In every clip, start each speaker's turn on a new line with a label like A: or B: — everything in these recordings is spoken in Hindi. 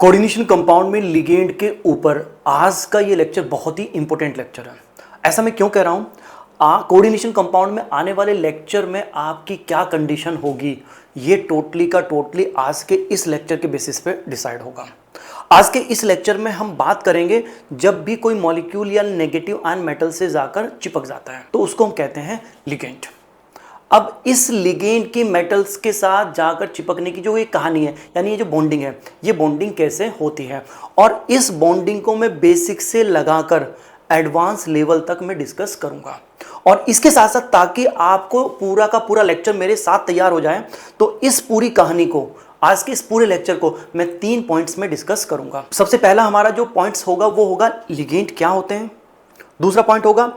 A: कोऑर्डिनेशन कंपाउंड में लिगेंड के ऊपर आज का ये लेक्चर बहुत ही इंपॉर्टेंट लेक्चर है। ऐसा मैं क्यों कह रहा हूँ? कोऑर्डिनेशन कंपाउंड में आने वाले लेक्चर में आपकी क्या कंडीशन होगी, ये टोटली का टोटली आज के इस लेक्चर के बेसिस पे डिसाइड होगा। आज के इस लेक्चर में हम बात करेंगे जब भी कोई मॉलिक्यूल या नेगेटिव आयन मेटल से जाकर चिपक जाता है तो उसको हम कहते हैं लिगेंड। अब इस लिगेंड की मेटल्स के साथ जाकर चिपकने की जो ये कहानी है, यानी ये जो बॉन्डिंग है, ये बॉन्डिंग कैसे होती है और इस बॉन्डिंग को मैं बेसिक से लगाकर एडवांस लेवल तक मैं डिस्कस करूंगा। और इसके साथ साथ ताकि आपको पूरा का पूरा लेक्चर मेरे साथ तैयार हो जाए, तो इस पूरी कहानी को, आज के इस पूरे लेक्चर को मैं 3 पॉइंट्स में डिस्कस करूंगा। सबसे पहला हमारा जो पॉइंट्स होगा वो होगा लिगेंड क्या होते हैं। दूसरा पॉइंट होगा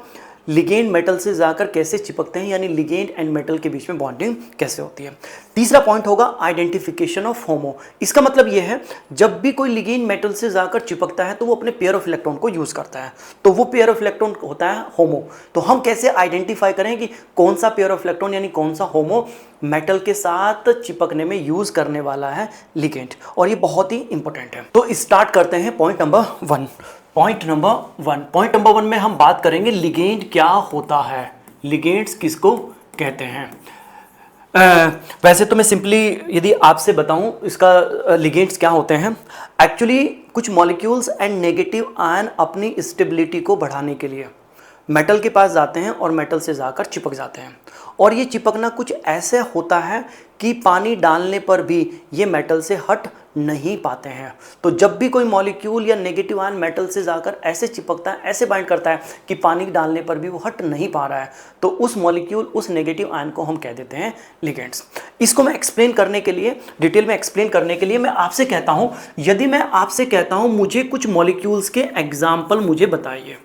A: लिगेंड मेटल से जाकर कैसे चिपकते हैं, यानी लिगेंड एंड मेटल के बीच में बॉन्डिंग कैसे होती है। तीसरा पॉइंट होगा आइडेंटिफिकेशन ऑफ होमो। इसका मतलब यह है जब भी कोई लिगेंड मेटल से जाकर चिपकता है तो वो अपने पेयर ऑफ इलेक्ट्रॉन को यूज करता है, तो वो पेयर ऑफ इलेक्ट्रॉन होता है होमो। तो हम कैसे आइडेंटिफाई करें कि कौन सा पेयर ऑफ इलेक्ट्रॉन यानी कौन सा होमो मेटल के साथ चिपकने में यूज करने वाला है लिगेंड, और ये बहुत ही इंपॉर्टेंट है। तो स्टार्ट करते हैं point number 1। Point number one में हम बात करेंगे लिगेंड क्या होता है, लिगेंड्स किसको कहते हैं। वैसे तो मैं सिंपली यदि आपसे बताऊं इसका लिगेंड्स क्या होते हैं, एक्चुअली कुछ मॉलिक्यूल्स एंड नेगेटिव आयन अपनी स्टेबिलिटी को बढ़ाने के लिए मेटल के पास जाते हैं और मेटल से जाकर चिपक जाते हैं, और ये चिपकना कुछ ऐसे होता है कि पानी डालने पर भी ये मेटल से हट नहीं पाते हैं। तो जब भी कोई मॉलिक्यूल या नेगेटिव आयन मेटल से जाकर ऐसे चिपकता है, ऐसे बाइंड करता है कि पानी डालने पर भी वो हट नहीं पा रहा है, तो उस मॉलिक्यूल, उस नेगेटिव आयन को हम कह देते हैं लिगेंड्स। इसको मैं एक्सप्लेन करने के लिए, डिटेल में एक्सप्लेन करने के लिए मैं आपसे कहता हूं, यदि मैं आपसे कहता हूं मुझे कुछ मॉलिक्यूल्स के एग्जाम्पल मुझे बताइए,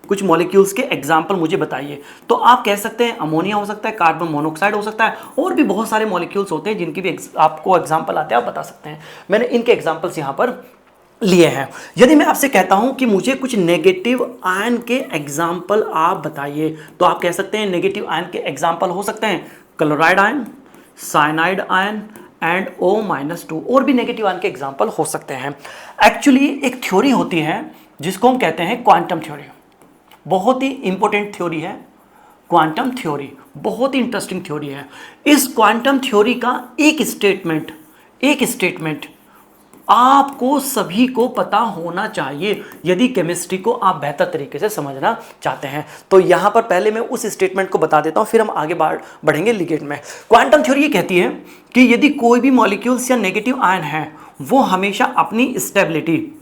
A: कुछ मॉलिक्यूल्स के एग्जाम्पल मुझे बताइए, तो आप कह सकते हैं अमोनिया हो सकता है, कार्बन मोनोऑक्साइड हो सकता है, और भी बहुत सारे मॉलिक्यूल्स होते हैं जिनकी भी आपको एग्जाम्पल आते हैं, आप बता सकते हैं। मैंने इनके एग्जाम्पल्स यहाँ पर लिए हैं। यदि मैं आपसे कहता हूं कि मुझे कुछ नेगेटिव आयन के एग्जाम्पल आप बताइए, तो आप कह सकते हैं नेगेटिव आयन के एग्जाम्पल हो सकते हैं chloride ion, cyanide ion and O-2, और भी नेगेटिव आयन के एग्जाम्पल हो सकते हैं। एक्चुअली एक थ्योरी होती है जिसको हम कहते हैं क्वांटम थ्योरी। बहुत ही इंपॉर्टेंट थ्योरी है क्वांटम थ्योरी, बहुत ही इंटरेस्टिंग थ्योरी है। इस क्वांटम थ्योरी का एक स्टेटमेंट आपको सभी को पता होना चाहिए यदि केमिस्ट्री को आप बेहतर तरीके से समझना चाहते हैं। तो यहां पर पहले मैं उस स्टेटमेंट को बता देता हूं, फिर हम आगे बढ़ेंगे लिगेंड में। क्वांटम थ्योरी ये कहती है कि यदि कोई भी मॉलिक्यूल्स या नेगेटिव आयन है वो हमेशा अपनी स्टेबिलिटी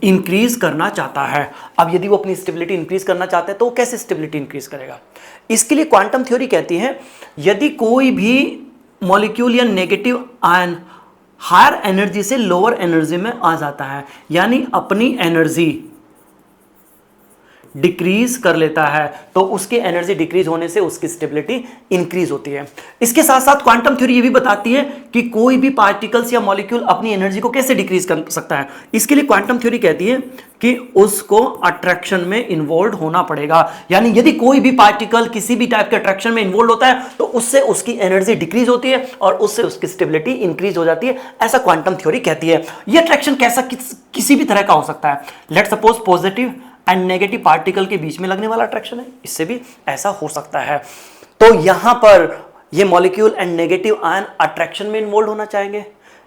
A: इंक्रीज करना चाहता है। अब यदि वो अपनी स्टेबिलिटी इंक्रीज करना चाहता है तो वो कैसे स्टेबिलिटी इंक्रीज करेगा? इसके लिए क्वांटम थ्योरी कहती है यदि कोई भी मॉलिक्यूल या नेगेटिव आयन हायर एनर्जी से लोअर एनर्जी में आ जाता है, यानी अपनी एनर्जी डिक्रीज कर लेता है, तो उसकी एनर्जी डिक्रीज होने से उसकी स्टेबिलिटी इंक्रीज होती है। इसके साथ साथ क्वांटम थ्योरी ये भी बताती है कि कोई भी पार्टिकल्स या मॉलिक्यूल अपनी एनर्जी को कैसे डिक्रीज कर सकता है। इसके लिए क्वांटम थ्योरी कहती है कि उसको अट्रैक्शन में इन्वॉल्व होना पड़ेगा, यानी यदि कोई भी पार्टिकल किसी भी टाइप के अट्रैक्शन में इन्वॉल्व होता है तो उससे उसकी एनर्जी डिक्रीज होती है और उससे उसकी स्टेबिलिटी इंक्रीज हो जाती है, ऐसा क्वांटम थ्योरी कहती है। यह अट्रैक्शन कैसा किसी भी तरह का हो सकता है। Let's suppose positive and negative particle के बीच में लगने वाला अट्रैक्शन है, इससे भी ऐसा हो सकता है। तो यहां पर ये molecule and negative ion attraction में इन्वॉल्व होना चाहेंगे,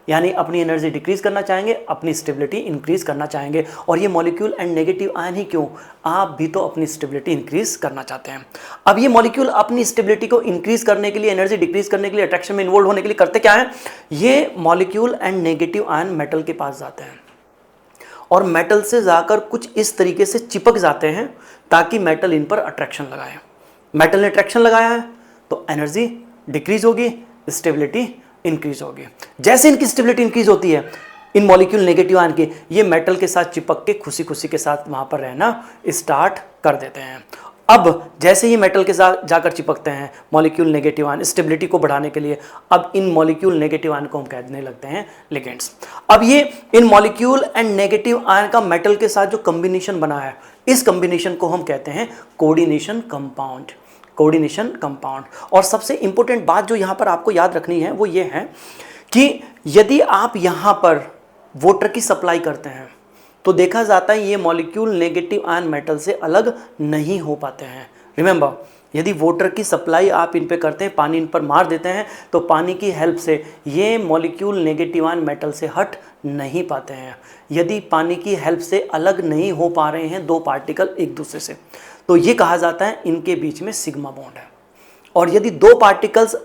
A: यानी अपनी एनर्जी डिक्रीज करना चाहेंगे, अपनी स्टेबिलिटी इंक्रीज करना चाहेंगे। और ये मॉलिक्यूल एंड नेगेटिव आयन ही क्यों, आप भी तो अपनी स्टेबिलिटी इंक्रीज करना चाहते हैं। अब ये मॉलिक्यूल अपनी स्टेबिलिटी को इंक्रीज करने के लिए, एनर्जी डिक्रीज करने के लिए, अट्रैक्शन में इन्वॉल्व होने के लिए करते क्या है, ये molecule and negative ion metal के पास जाते हैं और मेटल से जाकर कुछ इस तरीके से चिपक जाते हैं ताकि मेटल इन पर अट्रैक्शन लगाए। मेटल ने अट्रैक्शन लगाया है तो एनर्जी डिक्रीज होगी, स्टेबिलिटी इंक्रीज होगी। जैसे इनकी स्टेबिलिटी इंक्रीज होती है, इन मॉलिक्यूल नेगेटिव आयन के, ये मेटल के साथ चिपक के खुशी खुशी के साथ वहां पर रहना स्टार्ट कर देते हैं। अब जैसे ही मेटल के साथ जाकर चिपकते हैं मॉलिक्यूल नेगेटिव आयन स्टेबिलिटी को बढ़ाने के लिए, अब इन मॉलिक्यूल नेगेटिव आयन को हम कहने लगते हैं लिगेंड्स। अब ये इन मॉलिक्यूल एंड नेगेटिव आयन का मेटल के साथ जो कॉम्बिनेशन बना है, इस कॉम्बिनेशन को हम कहते हैं कोऑर्डिनेशन कंपाउंड। Coordination compound. और सबसे इंपॉर्टेंट बात जो यहां पर आपको याद रखनी है वो ये है कि यदि आप यहाँ पर वाटर की सप्लाई करते हैं तो देखा जाता है ये मॉलिक्यूल नेगेटिव आयन मेटल से अलग नहीं हो पाते हैं। रिमेंबर, यदि वाटर की सप्लाई आप इन पे करते हैं, पानी इन पर मार देते हैं, तो पानी की हेल्प से ये मॉलिक्यूल नेगेटिव आयन मेटल से हट नहीं पाते हैं। यदि पानी की हेल्प से अलग नहीं हो पा रहे हैं दो पार्टिकल एक दूसरे से, तो ये कहा जाता है इनके बीच में सिग्मा बॉन्ड है। और यदि दो पार्टिकल्स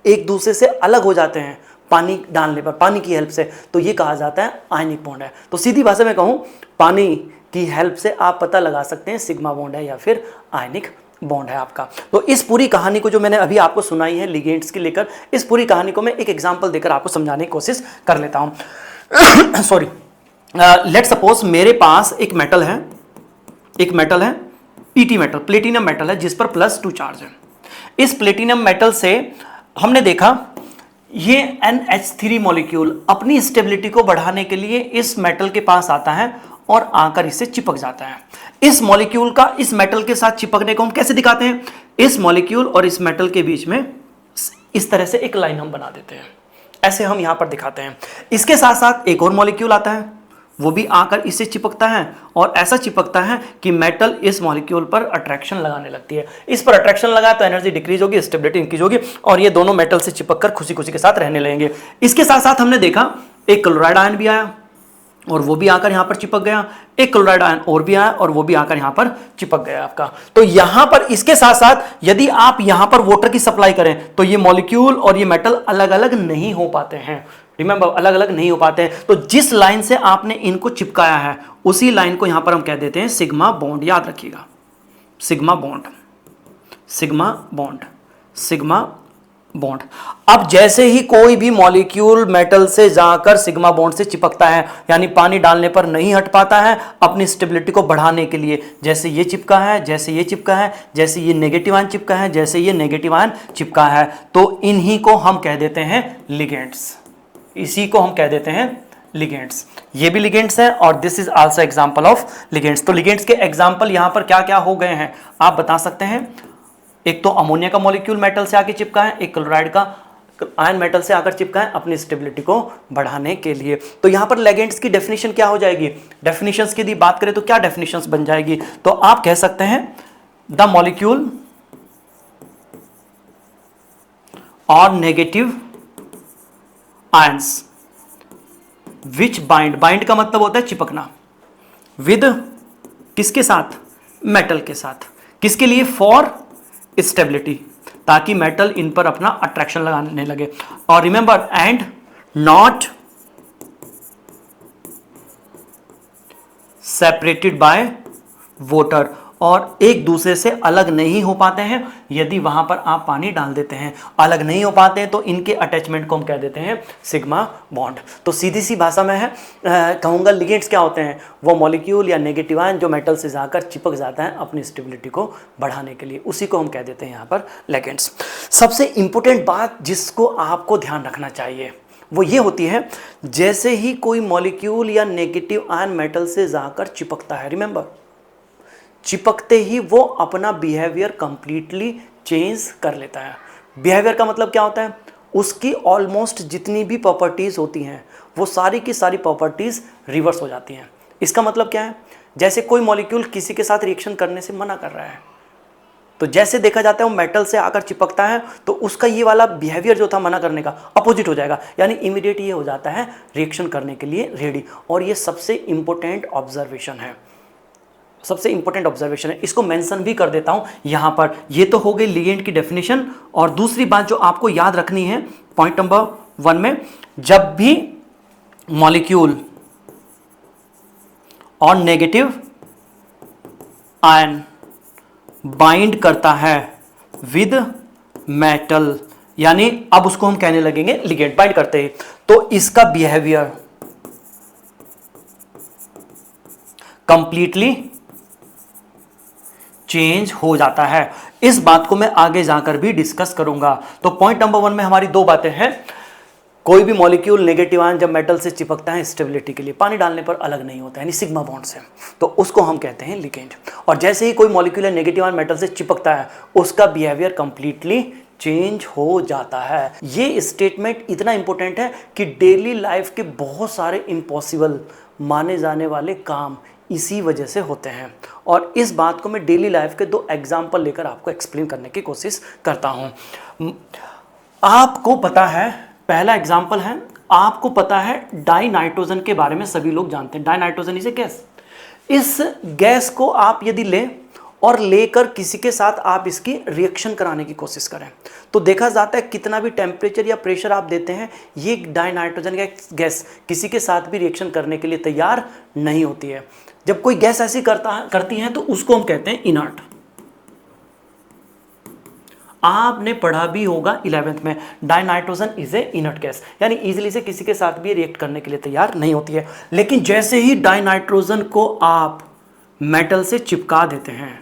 A: एक दूसरे से अलग हो जाते हैं पानी डालने पर, पानी की हेल्प से, तो ये कहा जाता है आयनिक बॉन्ड है। तो सीधी भाषा में कहूँ, पानी की हेल्प से आप पता लगा सकते हैं सिग्मा बॉन्ड है या फिर आयनिक बॉन्ड है आपका। तो इस पूरी कहानी को जो मैंने अभी आपको सुनाई है लिगेंड्स की लेकर, इस पूरी कहानी को मैं एक एग्जांपल देकर आपको समझाने की कोशिश कर लेता हूं। सॉरी, लेट सपोज मेरे पास एक मेटल है पीटी मेटल, प्लेटिनम मेटल है, जिस पर +2 चार्ज है। इस प्लेटिनम मेटल से हमने देखा ये NH3 मॉलिक्यूल अपनी स्टेबिलिटी को बढ़ाने के लिए इस मेटल के पास आता है और आकर इससे चिपक जाता है। इस मॉलिक्यूल का इस मेटल के साथ चिपकने को हम कैसे दिखाते हैं? इस मॉलिक्यूल और इस मेटल के बीच में इस तरह से एक लाइन हम बना देते हैं, ऐसे हम यहां पर दिखाते हैं। इसके साथ साथ एक और मॉलिक्यूल आता है, वो भी आकर इससे चिपकता है और ऐसा चिपकता है कि मेटल इस मॉलिक्यूल पर अट्रैक्शन लगाने लगती है। इस पर अट्रैक्शन लगा तो एनर्जी डिक्रीज होगी, स्टेबिलिटी इंक्रीज होगी और ये दोनों मेटल से चिपककर खुशी खुशी के साथ रहने लगेंगे। इसके साथ साथ हमने देखा एक क्लोराइड आयन भी आया और वो भी आकर यहां पर चिपक गया, एक क्लोराइड आयन और भी आया और वो भी आकर यहां पर चिपक गया आपका। तो यहां पर इसके साथ साथ यदि आप यहां पर वाटर की सप्लाई करें तो ये मॉलिक्यूल और ये मेटल अलग अलग नहीं हो पाते हैं। रिमेंबर, अलग अलग नहीं हो पाते हैं। तो जिस लाइन से आपने इनको चिपकाया है उसी लाइन को यहां पर हम कह देते हैं सिग्मा बॉन्ड। याद रखिएगा, sigma bond, sigma bond, sigma bond. अब जैसे ही कोई भी मॉलिक्यूल मेटल से जाकर सिग्मा बॉन्ड से चिपकता है, यानी पानी डालने पर नहीं हट पाता है अपनी स्टेबिलिटी को बढ़ाने के लिए, जैसे ये चिपका है, जैसे ये चिपका है, जैसे ये नेगेटिव आयन चिपका है, जैसे ये नेगेटिव आयन चिपका है, तो इन्हीं को हम कह देते हैं लिगेंड्स। इसी को हम कह देते हैं लिगेंड्स। ये भी लिगेंड्स है और this is also example of ligands. तो लिगेंड्स के एग्जांपल यहां पर क्या क्या हो गए हैं आप बता सकते हैं? एक तो अमोनिया का मॉलिक्यूल मेटल से आके चिपका है, एक क्लोराइड का आयन मेटल से आकर चिपका है अपनी स्टेबिलिटी को बढ़ाने के लिए। तो यहां पर लिगेंड्स की डेफिनेशन क्या हो जाएगी? डेफिनेशंस की यदि बात करें तो क्या डेफिनेशंस बन जाएगी? तो आप कह सकते हैं द मॉलिक्यूल और नेगेटिव आयंस विच बाइंड का मतलब होता है चिपकना, विद किसके साथ? मेटल के साथ। किसके लिए? फॉर स्टेबिलिटी, ताकि मेटल इन पर अपना अट्रैक्शन लगाने लगे। और remember, and not separated by water, और एक दूसरे से अलग नहीं हो पाते हैं यदि वहां पर आप पानी डाल देते हैं। अलग नहीं हो पाते हैं तो इनके अटैचमेंट को हम कह देते हैं सिग्मा बॉन्ड। तो सीधी सी भाषा में है कहूँगा लिगेंड्स क्या होते हैं? वो मॉलिक्यूल या नेगेटिव आयन जो मेटल से जाकर चिपक जाता है अपनी स्टेबिलिटी को बढ़ाने के लिए, उसी को हम कह देते हैं यहाँ पर लिगेंड्स। सबसे इंपॉर्टेंट बात जिसको आपको ध्यान रखना चाहिए वो ये होती है, जैसे ही कोई मॉलिक्यूल या नेगेटिव आयन मेटल से जाकर चिपकता है, रिमेंबर, चिपकते ही वो अपना बिहेवियर कंप्लीटली चेंज कर लेता है। बिहेवियर का मतलब क्या होता है? उसकी ऑलमोस्ट जितनी भी प्रॉपर्टीज होती हैं वो सारी की सारी प्रॉपर्टीज रिवर्स हो जाती हैं। इसका मतलब क्या है? जैसे कोई मॉलिक्यूल किसी के साथ रिएक्शन करने से मना कर रहा है, तो जैसे देखा जाता है वो मेटल से आकर चिपकता है तो उसका ये वाला बिहेवियर जो था मना करने का अपोजिट हो जाएगा, यानी इमीडिएट ये हो जाता है रिएक्शन करने के लिए रेडी। और ये सबसे इंपॉर्टेंट ऑब्जर्वेशन है, सबसे इंपॉर्टेंट ऑब्जर्वेशन है। इसको मेंशन भी कर देता हूं यहां पर। ये तो हो गई लिगेंड की डेफिनेशन। और दूसरी बात जो आपको याद रखनी है पॉइंट नंबर 1 में, जब भी मॉलिक्यूल और नेगेटिव आयन बाइंड करता है विद मेटल, यानी अब उसको हम कहने लगेंगे लिगेंड, बाइंड करते ही, तो इसका बिहेवियर कंप्लीटली चेंज हो जाता है। इस बात को मैं आगे जाकर भी डिस्कस करूंगा। तो पॉइंट नंबर 1 में हमारी दो बातें हैं। कोई भी मॉलिक्यूल नेगेटिव आयन जब मेटल से चिपकता है स्टेबिलिटी के लिए, पानी डालने पर अलग नहीं होता है, यानी सिग्मा बॉन्ड से, तो उसको हम कहते हैं लिगेंड। और जैसे ही कोई मॉलिक्यूल नेगेटिव आयन मेटल से चिपकता है उसका बिहेवियर कंप्लीटली चेंज हो जाता है। ये स्टेटमेंट इतना इंपॉर्टेंट है कि डेली लाइफ के बहुत सारे इम्पॉसिबल माने जाने वाले काम इसी वजह से होते हैं। और इस बात को मैं डेली लाइफ के 2 एग्जाम्पल लेकर आपको एक्सप्लेन करने की कोशिश करता हूँ। आपको पता है, पहला एग्जाम्पल है, आपको पता है डाई नाइट्रोजन के बारे में सभी लोग जानते हैं। Die nitrogen is a gas. इस गैस को आप यदि लें और लेकर किसी के साथ आप इसकी रिएक्शन कराने की कोशिश करें तो देखा जाता है कितना भी टेम्परेचर या प्रेशर आप देते हैं, ये डाई नाइट्रोजन गैस किसी के साथ भी रिएक्शन करने के लिए तैयार नहीं होती है। जब कोई गैस ऐसी करती है तो उसको हम कहते हैं इनर्ट। आपने पढ़ा भी होगा 11th में, die nitrogen is a inert gas, यानी इजीली से किसी के साथ भी रिएक्ट करने के लिए तैयार नहीं होती है। लेकिन जैसे ही डाई नाइट्रोजन को आप मेटल से चिपका देते हैं,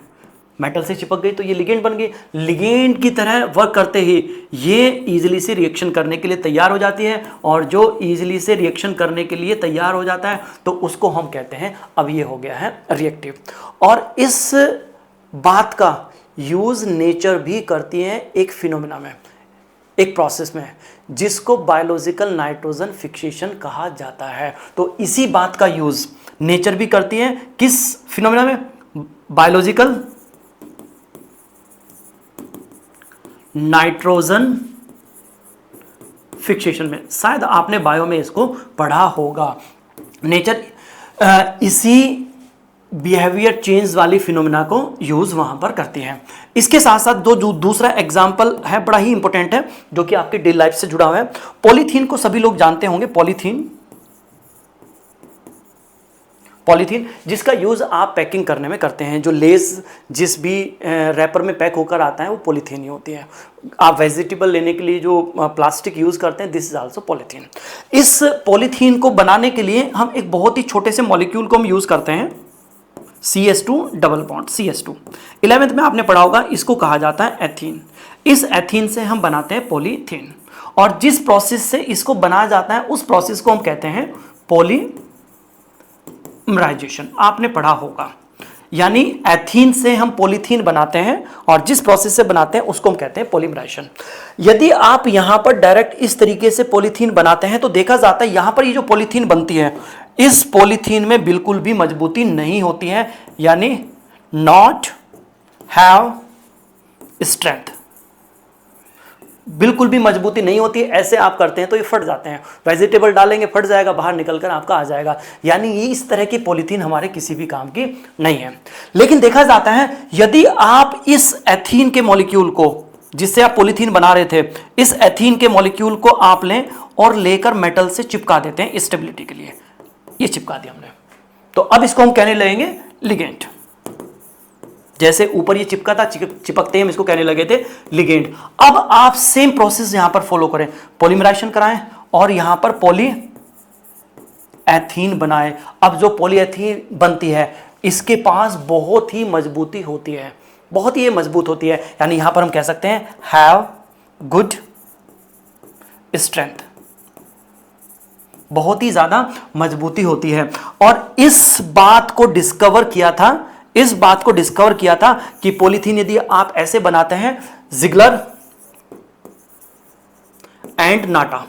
A: मेटल से चिपक गई तो ये लिगेंड बन गई। लिगेंड की तरह वर्क करते ही ये इजीली से रिएक्शन करने के लिए तैयार हो जाती है, और जो इजीली से रिएक्शन करने के लिए तैयार हो जाता है तो उसको हम कहते हैं अब ये हो गया है रिएक्टिव। और इस बात का यूज नेचर भी करती है एक फिनोमेना में, एक प्रोसेस में, जिसको बायोलॉजिकल नाइट्रोजन फिक्सेशन कहा जाता है। तो इसी बात का यूज नेचर भी करती है किस फिनोमेना में? बायोलॉजिकल नाइट्रोजन फिक्सेशन में। शायद आपने बायो में इसको पढ़ा होगा। नेचर इसी बिहेवियर चेंज वाली फिनोमेना को यूज वहां पर करती है। इसके साथ साथ दूसरा एग्जांपल है, बड़ा ही इंपॉर्टेंट है, जो कि आपके डेली लाइफ से जुड़ा हुआ है। पॉलीथीन को सभी लोग जानते होंगे। पॉलीथीन जिसका यूज आप पैकिंग करने में करते हैं। जो लेस जिस भी रैपर में पैक होकर आता है वो पॉलीथीन ही होती है। आप वेजिटेबल लेने के लिए जो प्लास्टिक यूज करते हैं, दिस इज आल्सो पॉलीथीन। इस पॉलीथीन को बनाने के लिए हम एक बहुत ही छोटे से मॉलिक्यूल को हम यूज करते हैं, CS2 double bond CS2। 11th में आपने पढ़ा होगा, इसको कहा जाता है एथीन। इस एथीन से हम बनाते हैं पॉलीथीन, और जिस प्रोसेस से इसको बनाया जाता है उस प्रोसेस को हम कहते हैं पॉलीमराइजेशन। आपने पढ़ा होगा, यानी एथीन से हम पॉलीथीन बनाते हैं और जिस प्रोसेस से बनाते हैं उसको हम कहते हैं पॉलीमराइजेशन। यदि आप यहां पर डायरेक्ट इस तरीके से पॉलीथीन बनाते हैं तो देखा जाता है यहां पर ये जो पॉलीथीन बनती है, इस पॉलीथीन में बिल्कुल भी मजबूती नहीं होती है, यानी नॉट हैव स्ट्रेंथ, बिल्कुल भी मजबूती नहीं होती है। ऐसे आप करते हैं तो ये फट जाते हैं। वेजिटेबल डालेंगे फट जाएगा, बाहर निकलकर आपका आ जाएगा। यानी ये इस तरह की पॉलीथीन हमारे किसी भी काम की नहीं है। लेकिन देखा जाता है यदि आप इस एथीन के मॉलिक्यूल को, जिससे आप पॉलीथीन बना रहे थे, इस एथीन के मॉलिक्यूल को आप लें और लेकर मेटल से चिपका देते हैं स्टेबिलिटी के लिए, ये चिपका दिया हमने, तो अब इसको हम कहने लगेंगे लिगेंड। जैसे ऊपर ये चिपका था, चिपकते ही हम इसको कहने लगे थे लिगेंड। अब आप सेम प्रोसेस यहां पर फॉलो करें, पॉलीमराइजेशन कराएं और यहां पर पॉलीएथीन बनाएं। अब जो पॉलीएथीन बनती है इसके पास बहुत ही मजबूती होती है, बहुत ही मजबूत होती है, यानी यहां पर हम कह सकते हैं हैव गुड स्ट्रेंथ, बहुत ही ज्यादा मजबूती होती है। और इस बात को डिस्कवर किया था कि पॉलीथीन यदि आप ऐसे बनाते हैं, जिगलर एंड नाटा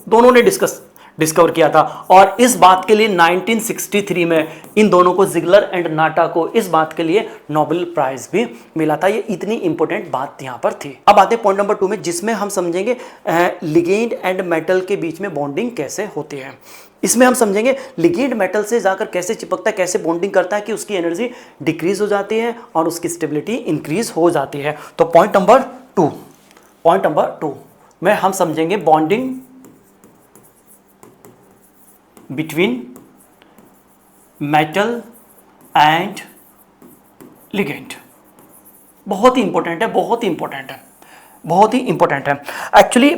A: दोनों ने डिस्कवर किया था। और इस बात के लिए 1963 में इन दोनों को, जिगलर एंड नाटा को, इस बात के लिए नोबेल प्राइज भी मिला था। ये इतनी इंपॉर्टेंट बात यहां पर थी। अब आते हैं पॉइंट नंबर 2 में, जिसमें हम समझेंगे लिगेंड एंड मेटल के बीच में बॉन्डिंग कैसे होती है। इसमें हम समझेंगे लिगेंड मेटल से जाकर कैसे चिपकता है, कैसे बॉन्डिंग करता है कि उसकी एनर्जी डिक्रीज हो जाती है और उसकी स्टेबिलिटी इंक्रीज हो जाती है। तो पॉइंट नंबर 2 में हम समझेंगे bonding between metal and ligand. बहुत ही इंपॉर्टेंट है। एक्चुअली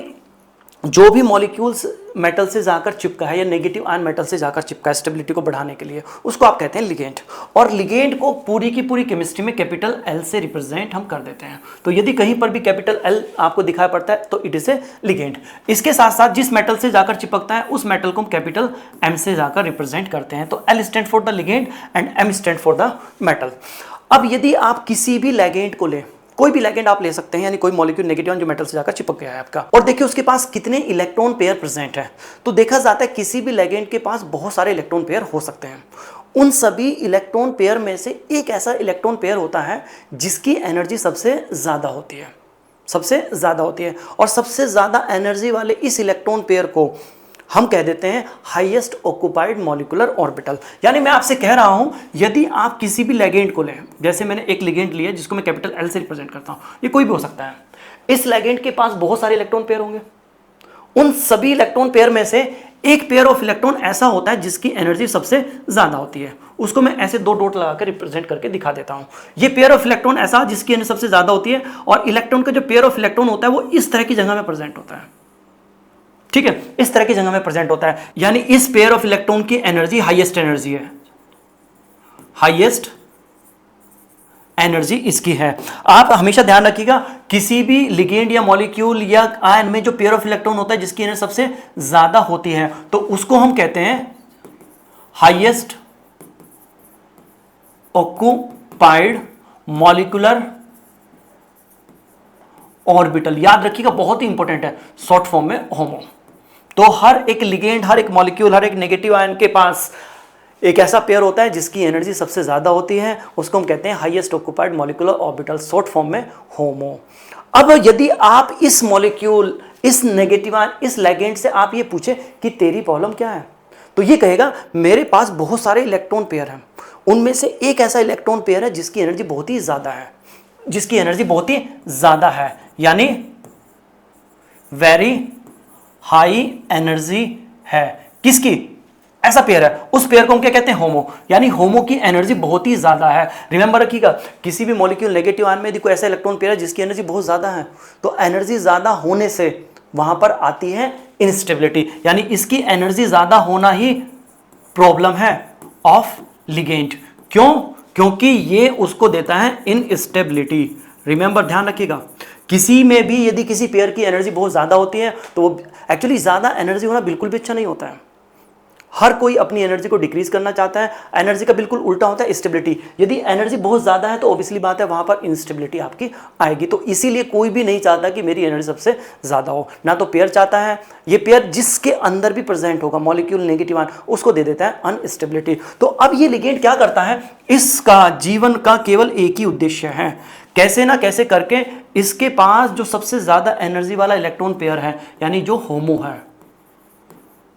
A: जो भी मॉलिक्यूल्स मेटल से जाकर चिपका है या नेगेटिव आयन मेटल से जाकर चिपका है स्टेबिलिटी को बढ़ाने के लिए, उसको आप कहते हैं लिगेंड। और लिगेंड को पूरी की पूरी केमिस्ट्री में कैपिटल L से रिप्रेजेंट हम कर देते हैं। तो यदि कहीं पर भी कैपिटल L आपको दिखाई पड़ता है तो इट इज ए लिगेंड। इसके साथ साथ जिस मेटल से जाकर चिपकता है उस मेटल को हम कैपिटल M से जाकर रिप्रेजेंट करते हैं। तो L stand for the ligand and M stand for the metal. अब यदि आप किसी भी लिगेंड को लें कोई भी लिगेंड आप ले सकते हैं, यानी कोई मॉलिक्यूल नेगेटिव आयन जो मेटल से जाकर चिपक गया है आपका, और देखिए उसके पास कितने इलेक्ट्रॉन पेयर प्रेजेंट है। तो देखा जाता है किसी भी लिगेंड के पास बहुत सारे इलेक्ट्रॉन पेयर हो सकते हैं। उन सभी इलेक्ट्रॉन पेयर में से एक ऐसा इलेक्ट्रॉन पेयर होता है जिसकी एनर्जी सबसे ज़्यादा होती है, सबसे ज़्यादा होती है, और सबसे ज़्यादा एनर्जी वाले इस इलेक्ट्रॉन पेयर को हम कह देते हैं हाईएस्ट ऑक्युपाइड मॉलिक्यूलर ऑर्बिटल। यानी मैं आपसे कह रहा हूं, यदि आप किसी भी लिगेंड को लें, जैसे मैंने एक लिगेंड लिया जिसको मैं कैपिटल एल से रिप्रेजेंट करता हूं, ये कोई भी हो सकता है, इस लिगेंड के पास बहुत सारे इलेक्ट्रॉन पेयर होंगे। उन सभी इलेक्ट्रॉन पेयर में से एक पेयर ऑफ इलेक्ट्रॉन ऐसा होता है जिसकी एनर्जी सबसे ज्यादा होती है, उसको मैं ऐसे दो डॉट लगाकर रिप्रेजेंट करके दिखा देता हूं। ये पेयर ऑफ इलेक्ट्रॉन ऐसा जिसकी एनर्जी सबसे ज्यादा होती है, और इलेक्ट्रॉन का जो पेयर ऑफ इलेक्ट्रॉन होता है वो इस तरह की जगह में प्रेजेंट होता है, ठीक है, इस तरह की जगह में प्रेजेंट होता है। यानी इस पेयर ऑफ इलेक्ट्रॉन की एनर्जी हाईएस्ट एनर्जी है, हाईएस्ट एनर्जी इसकी है। आप हमेशा ध्यान रखिएगा, किसी भी लिगेंड या मॉलिक्यूल या आयन में जो पेयर ऑफ इलेक्ट्रॉन होता है जिसकी एनर्जी सबसे ज्यादा होती है, तो उसको हम कहते हैं हाईएस्ट ऑक्युपाइड मॉलिक्यूलर ऑर्बिटल। याद रखिएगा, बहुत ही इंपॉर्टेंट है, शॉर्ट फॉर्म में होमो। तो हर एक लिगेंड, हर एक मॉलिक्यूल, हर एक नेगेटिव आयन के पास एक ऐसा पेयर होता है जिसकी एनर्जी सबसे ज्यादा होती है, उसको हम कहते हैं highest occupied molecular orbital, short form में होमो। अब यदि आप इस मॉलिक्यूल, इस नेगेटिव आयन, इस लिगेंड से आप ये पूछे कि तेरी प्रॉब्लम क्या है, तो ये कहेगा मेरे पास बहुत सारे इलेक्ट्रॉन पेयर हैं, उनमें से एक ऐसा इलेक्ट्रॉन पेयर है जिसकी एनर्जी बहुत ही ज्यादा है, जिसकी एनर्जी बहुत ही ज्यादा है, यानी वेरी हाई एनर्जी है। किसकी? ऐसा पेयर है, उस पेयर को हम क्या कहते हैं? होमो। यानी होमो की एनर्जी बहुत ही ज्यादा है। रिमेंबर रखिएगा, किसी भी मॉलिक्यूल नेगेटिव आयन में यदि कोई ऐसा इलेक्ट्रॉन पेयर है जिसकी एनर्जी बहुत ज्यादा है, तो एनर्जी ज्यादा होने से वहां पर आती है इनस्टेबिलिटी, यानी इसकी एनर्जी ज्यादा होना ही प्रॉब्लम है ऑफ लिगेंड। क्यों? क्योंकि ये उसको देता है इनस्टेबिलिटी। रिमेंबर, ध्यान रखिएगा, किसी में भी यदि किसी पेयर की एनर्जी बहुत ज्यादा होती है तो वो एक्चुअली ज्यादा एनर्जी होना बिल्कुल भी अच्छा नहीं होता है। हर कोई अपनी एनर्जी को डिक्रीज करना चाहता है। एनर्जी का बिल्कुल उल्टा होता है स्टेबिलिटी। यदि एनर्जी बहुत ज्यादा है तो ऑब्वियसली बात है वहां पर इंस्टेबिलिटी आपकी आएगी। तो इसीलिए कोई भी नहीं चाहता कि मेरी एनर्जी सबसे ज्यादा हो, ना तो पेयर चाहता है। ये पेयर जिसके अंदर भी प्रेजेंट होगा मॉलिक्यूल नेगेटिव आयन, उसको दे देता है अनस्टेबिलिटी। तो अब ये लिगेंड क्या करता है, इसका जीवन का केवल एक ही उद्देश्य है, कैसे ना कैसे करके इसके पास जो सबसे ज्यादा एनर्जी वाला इलेक्ट्रॉन पेयर है, यानी जो होमो है,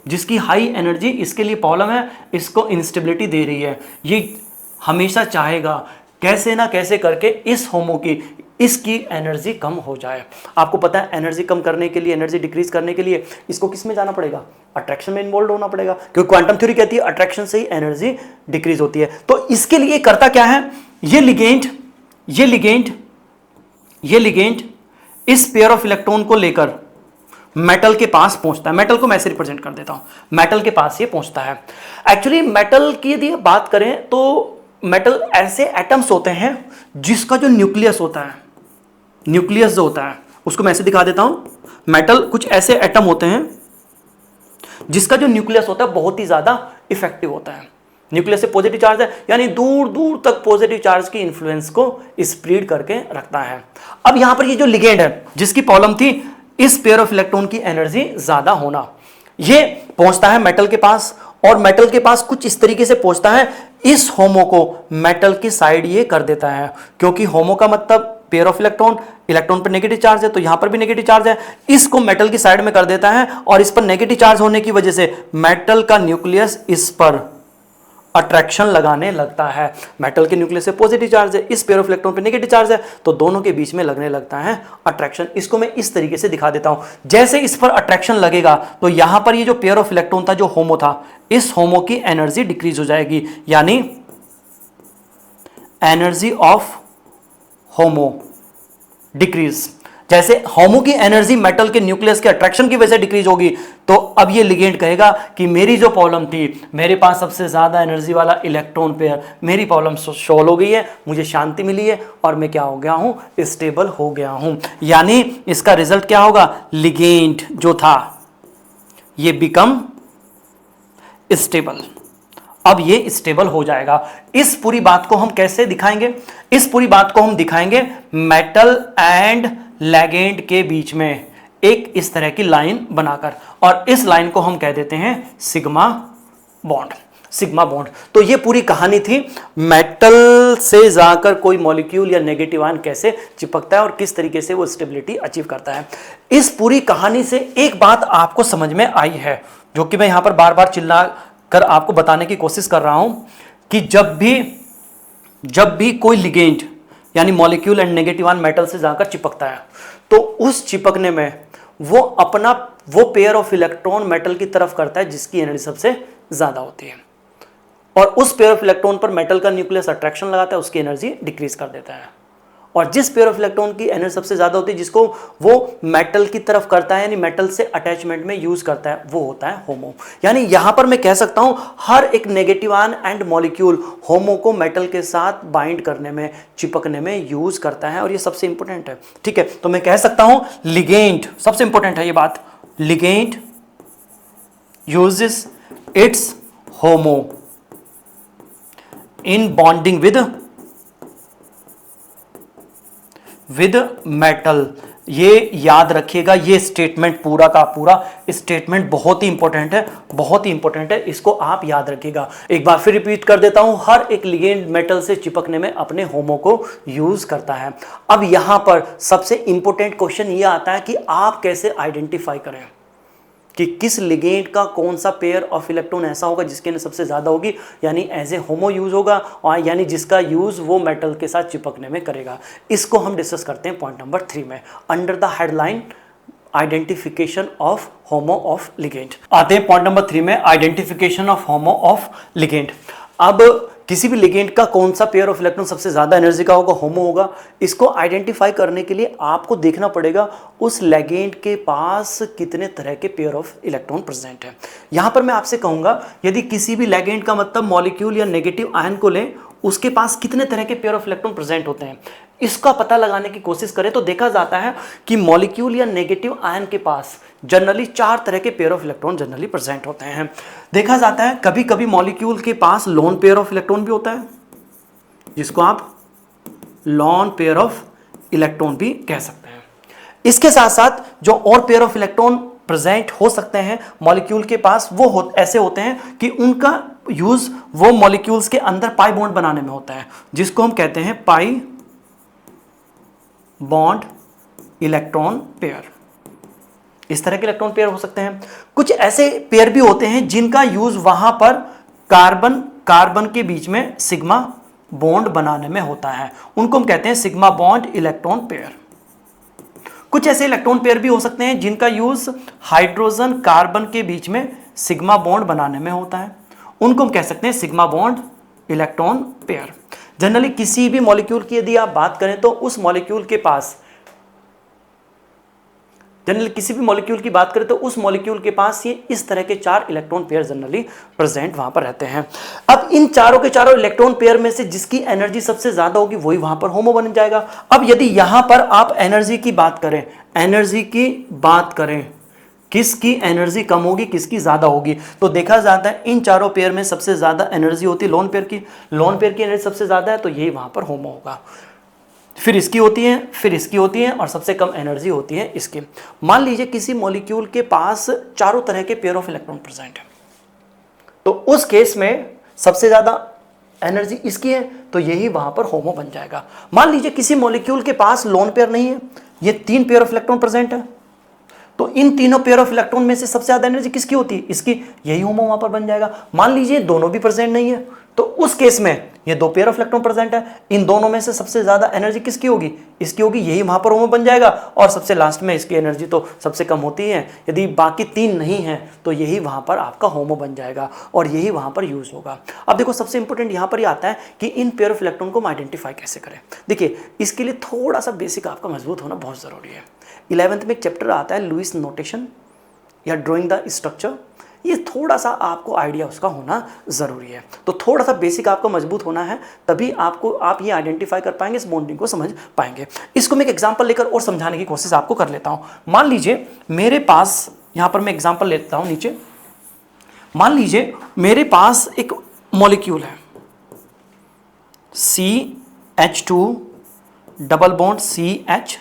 A: जिसकी हाई एनर्जी इसके लिए प्रॉब्लम है, इसको इंस्टेबिलिटी दे रही है, ये हमेशा चाहेगा कैसे ना कैसे करके इस होमो की, इसकी एनर्जी कम हो जाए। आपको पता है एनर्जी कम करने के लिए, एनर्जी डिक्रीज करने के लिए इसको किस में जाना पड़ेगा? अट्रैक्शन में इन्वॉल्व होना पड़ेगा, क्योंकि क्वांटम थ्योरी कहती है अट्रैक्शन से ही एनर्जी डिक्रीज होती है। तो इसके लिए करता क्या है, ये लिगेंड इस पेयर ऑफ इलेक्ट्रॉन को लेकर मेटल के पास पहुंचता है। मेटल को मैं ऐसे रिप्रेजेंट कर देता हूं, मेटल के पास ये पहुंचता है। एक्चुअली मेटल की यदि बात करें तो मेटल ऐसे एटम्स होते हैं जिसका जो न्यूक्लियस होता है, न्यूक्लियस जो होता है उसको मैं ऐसे दिखा देता हूं। मेटल कुछ ऐसे एटम होते हैं जिसका जो न्यूक्लियस होता है बहुत ही ज्यादा इफेक्टिव होता है। न्यूक्लियस से पॉजिटिव चार्ज है, यानी दूर दूर तक पॉजिटिव चार्ज की इन्फ्लुएंस को स्प्रेड करके रखता है। अब यहां पर ये जो लिगेंड है जिसकी प्रॉब्लम थी इस पेयर ऑफ इलेक्ट्रॉन की एनर्जी ज्यादा होना, ये पहुंचता है मेटल के पास, और मेटल के पास कुछ इस तरीके से पहुंचता है, इस होमो को मेटल की साइड ये कर देता है, क्योंकि होमो का मतलब पेयर ऑफ इलेक्ट्रॉन, इलेक्ट्रॉन पर नेगेटिव चार्ज है, तो यहां पर भी नेगेटिव चार्ज है, इसको मेटल की साइड में कर देता है, और इस पर नेगेटिव चार्ज होने की वजह से मेटल का न्यूक्लियस इस पर अट्रैक्शन लगाने लगता है। मेटल के न्यूक्लियस से पॉजिटिव चार्ज है, इस पेयर ऑफ इलेक्ट्रॉन पे नेगेटिव चार्ज है, तो दोनों के बीच में लगने लगता है अट्रैक्शन। इसको मैं इस तरीके से दिखा देता हूं, जैसे इस पर अट्रैक्शन लगेगा तो यहां पर ये जो पेयर ऑफ इलेक्ट्रॉन था, जो होमो था, इस होमो की एनर्जी डिक्रीज हो जाएगी, यानी एनर्जी ऑफ होमो डिक्रीज। जैसे होमो की एनर्जी मेटल के न्यूक्लियस के अट्रैक्शन की वजह से डिक्रीज होगी, तो अब ये लिगेंड कहेगा कि मेरी जो प्रॉब्लम थी, मेरे पास सबसे ज्यादा एनर्जी वाला इलेक्ट्रॉन पेयर, मेरी प्रॉब्लम सॉल्व हो गई है, मुझे शांति मिली है, और मैं क्या हो गया हूं? स्टेबल हो गया हूं। यानी इसका रिजल्ट क्या होगा? लिगेंड जो था ये बिकम स्टेबल। अब ये स्टेबल हो जाएगा। इस पूरी बात को हम कैसे दिखाएंगे? इस पूरी बात को हम दिखाएंगे मेटल एंड लिगेंड के बीच में एक इस तरह की लाइन बनाकर, और इस लाइन को हम कह देते हैं सिग्मा बॉन्ड। Sigma bond. तो ये पूरी कहानी थी, मेटल से जाकर कोई मॉलिक्यूल या नेगेटिव आयन कैसे चिपकता है और किस तरीके से वो स्टेबिलिटी अचीव करता है। इस पूरी कहानी से एक बात आपको समझ में आई है, जो कि मैं यहां पर बार बार चिल्ला कर आपको बताने की कोशिश कर रहा हूं, कि जब भी कोई लिगेंड यानी molecule and negative ion metal से जाकर चिपकता है, तो उस चिपकने में वो पेयर ऑफ इलेक्ट्रॉन मेटल की तरफ करता है जिसकी एनर्जी सबसे ज्यादा होती है, और उस पेयर ऑफ इलेक्ट्रॉन पर मेटल का न्यूक्लियस अट्रैक्शन लगाता है, उसकी एनर्जी डिक्रीज कर देता है। और जिस पेयर ऑफ इलेक्ट्रॉन की एनर्जी सबसे ज्यादा होती है, जिसको वो मेटल की तरफ करता है यानी मेटल से अटैचमेंट में यूज करता है, वो होता है होमो। यानी यहां पर मैं कह सकता हूं हर एक नेगेटिव आयन एंड मॉलिक्यूल होमो को मेटल के साथ बाइंड करने में, चिपकने में यूज करता है, और ये सबसे इंपॉर्टेंट है। ठीक है, तो मैं कह सकता हूं लिगेंड सबसे इंपॉर्टेंट है ये बात, ligand uses it's homo in bonding with metal. ये याद रखिएगा, ये स्टेटमेंट पूरा का पूरा स्टेटमेंट बहुत ही इंपॉर्टेंट है, बहुत ही इंपॉर्टेंट है, इसको आप याद रखिएगा। एक बार फिर रिपीट कर देता हूं, हर एक लिगेंड मेटल से चिपकने में अपने होमो को यूज करता है। अब यहां पर सबसे इंपॉर्टेंट क्वेश्चन ये आता है कि आप कैसे आइडेंटिफाई करें कि किस लिगेंड का कौन सा पेयर ऑफ इलेक्ट्रॉन ऐसा होगा जिसकी एनर्जी सबसे ज्यादा होगी, यानी एज ए होमो यूज होगा, और यानी जिसका यूज वो मेटल के साथ चिपकने में करेगा। इसको हम डिस्कस करते हैं पॉइंट नंबर 3 में, under the headline identification of homo of ligand. आते हैं पॉइंट नंबर 3 में, identification of homo of ligand. अब किसी भी लिगेंड का कौन सा पेयर ऑफ इलेक्ट्रॉन सबसे ज्यादा एनर्जी का होगा, होमो होगा, इसको आइडेंटिफाई करने के लिए आपको देखना पड़ेगा उस लिगेंड के पास कितने तरह के पेयर ऑफ इलेक्ट्रॉन प्रेजेंट है। यहां पर मैं आपसे कहूंगा, यदि किसी भी लिगेंड का मतलब मॉलिक्यूल या नेगेटिव आयन को लें, उसके पास कितने तरह के पेयर ऑफ इलेक्ट्रॉन प्रेजेंट होते हैं, इसका पता लगाने की कोशिश करें तो देखा जाता है कि मॉलिक्यूल या नेगेटिव आयन के पास जनरली 4 तरह के pair of electron generally present होते हैं। देखा जाता है कभी कभी मॉलिक्यूल के पास लोन पेयर ऑफ इलेक्ट्रॉन भी होता है, जिसको आप लोन पेयर ऑफ इलेक्ट्रॉन भी कह सकते हैं। इसके साथ साथ जो और पेयर ऑफ इलेक्ट्रॉन प्रेजेंट हो सकते हैं मॉलिक्यूल के पास, वो ऐसे होते हैं कि उनका यूज वो मॉलिक्यूल्स के अंदर पाई बॉन्ड बनाने में होता है, जिसको हम कहते हैं पाई बॉन्ड इलेक्ट्रॉन पेयर। इस तरह के इलेक्ट्रॉन पेयर हो सकते हैं। कुछ ऐसे पेयर भी होते हैं जिनका यूज वहां पर कार्बन के बीच में सिग्मा बॉन्ड बनाने में होता है, उनको हम कहते हैं सिग्मा बॉन्ड इलेक्ट्रॉन पेयर। कुछ ऐसे इलेक्ट्रॉन पेयर भी हो सकते हैं जिनका यूज हाइड्रोजन कार्बन के बीच में सिग्मा बॉन्ड बनाने में होता है, उनको हम कह सकते हैं sigma bond electron pair. Generally किसी भी मॉलिक्यूल की यदि आप बात करें तो उस मॉलिक्यूल के पास ये इस तरह के 4 इलेक्ट्रॉन पेयर जनरली प्रेजेंट वहां पर रहते हैं। अब इन चारों के चारों इलेक्ट्रॉन पेयर में से जिसकी एनर्जी सबसे ज्यादा होगी वही वहां पर होमो बन जाएगा। अब यदि यहां पर आप एनर्जी की बात करें, किसकी एनर्जी कम होगी किसकी ज्यादा होगी, तो देखा जाता है इन चारों पेयर में सबसे ज्यादा एनर्जी होती है लोन पेयर की एनर्जी सबसे ज्यादा है, तो यही वहां पर होमो होगा। फिर इसकी होती है और सबसे कम एनर्जी होती है इसकी। मान लीजिए किसी मॉलिक्यूल के पास चारों तरह के पेयर ऑफ इलेक्ट्रॉन प्रेजेंट है, तो उस केस में सबसे ज्यादा एनर्जी इसकी है, तो यही वहां पर होमो बन जाएगा। मान लीजिए किसी मॉलिक्यूल के पास लोन पेयर नहीं है, ये 3 पेयर ऑफ इलेक्ट्रॉन प्रेजेंट है, तो इन तीनों पेयर ऑफ इलेक्ट्रॉन में से सबसे ज्यादा एनर्जी किसकी होती है, इसकी, यही होमो वहां पर बन जाएगा। मान लीजिए दोनों भी प्रेजेंट नहीं है, तो उस केस में ये 2 पेयर ऑफ इलेक्ट्रॉन प्रेजेंट है, इन दोनों में से सबसे ज्यादा एनर्जी किसकी होगी, इसकी होगी, यही वहां पर होमो बन जाएगा। और सबसे लास्ट में इसकी एनर्जी तो सबसे कम होती है, यदि बाकी 3 नहीं है तो यही वहां पर आपका होमो बन जाएगा और यही वहां पर यूज होगा। अब देखो सबसे इंपॉर्टेंट यहां पर ही आता है कि इन पेयर ऑफ इलेक्ट्रॉन को हम आइडेंटिफाई कैसे करें। देखिए इसके लिए थोड़ा सा बेसिक आपका मजबूत होना बहुत जरूरी है। 11th में एक चैप्टर आता है लुईस नोटेशन या ड्राइंग द स्ट्रक्चर, ये थोड़ा सा आपको आइडिया उसका होना ज़रूरी है। तो थोड़ा सा बेसिक आपका मजबूत होना है, तभी आप ये आइडेंटिफाई कर पाएंगे, इस बॉन्डिंग को समझ पाएंगे। इसको मैं एक एग्जांपल लेकर और समझाने की कोशिश आपको कर लेता हूँ। मान लीजिए मेरे पास, यहाँ पर मैं एग्जांपल लेता हूँ नीचे, मान लीजिए मेरे पास एक मॉलिक्यूल है CH2 double bond CH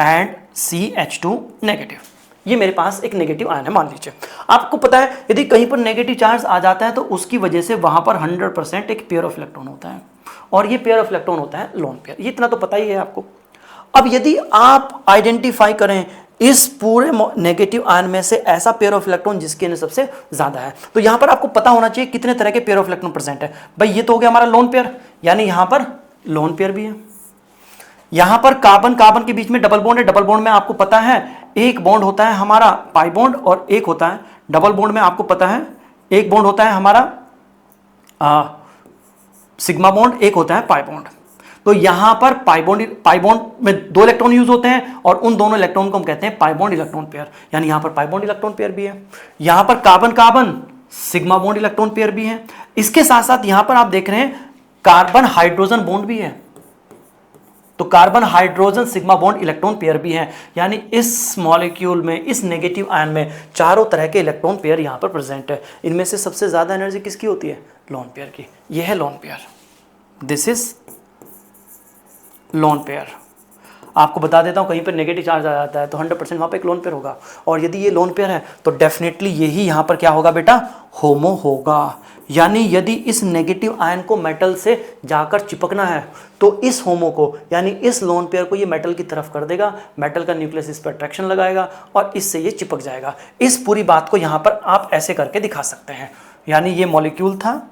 A: and CH2 negative, ये मेरे पास एक नेगेटिव आयन है मान लीजिए। आपको पता है यदि कहीं पर नेगेटिव चार्ज आ जाता है तो उसकी वजह से वहां पर 100% एक पेयर ऑफ इलेक्ट्रॉन होता है, और ये पेयर ऑफ इलेक्ट्रॉन होता है लोन पेयर, ये इतना तो पता ही है आपको। अब यदि आप आइडेंटिफाई करें इस पूरे नेगेटिव आयन में से ऐसा पेयर ऑफ इलेक्ट्रॉन जिसकी एनर्जी सबसे ज्यादा है, तो यहां पर आपको पता होना चाहिए कितने तरह के पेयर ऑफ इलेक्ट्रॉन प्रेजेंट है। भाई ये तो हो गया हमारा लोन पेयर, यानी यहां पर लोन पेयर भी है। यहां पर कार्बन कार्बन के बीच में डबल बॉन्ड है, डबल बॉन्ड में आपको पता है एक बॉन्ड होता है हमारा पाई बॉन्ड और एक होता है डबल बॉन्ड में आपको पता है एक बॉन्ड होता है हमारा सिग्मा बॉन्ड, एक होता है पाई बॉन्ड। तो यहां पर पाई बॉन्ड में 2 इलेक्ट्रॉन यूज होते हैं और उन दोनों इलेक्ट्रॉन को हम कहते हैं पाई बॉन्ड इलेक्ट्रॉन पेयर, यानी यहां पर पाई बॉन्ड इलेक्ट्रॉन पेयर भी है। यहां पर carbon carbon sigma bond electron pair भी है। इसके साथ साथ यहां पर आप देख रहे हैं कार्बन हाइड्रोजन बॉन्ड भी है, तो carbon hydrogen sigma bond electron pair भी है, यानी इस मॉलिक्यूल में इस नेगेटिव आयन में चारों तरह के इलेक्ट्रॉन पेयर यहां पर प्रेजेंट है। इनमें से सबसे ज्यादा एनर्जी किसकी होती है? लोन पेयर की। यह है lone pair, this is lone pair. आपको बता देता हूं कहीं पर नेगेटिव चार्ज आ जाता है तो 100% वहां पर एक लोन पेयर होगा, और यदि ये लोन पेयर है तो डेफिनेटली यही यहां पर क्या होगा बेटा? होमो होगा। यानी यदि इस नेगेटिव आयन को मेटल से जाकर चिपकना है तो इस होमो को यानी इस लोन पेयर को ये मेटल की तरफ कर देगा, मेटल का न्यूक्लियस इस पर अट्रैक्शन लगाएगा और इससे ये चिपक जाएगा। इस पूरी बात को यहां पर आप ऐसे करके दिखा सकते हैं। यानी ये मॉलिक्यूल था,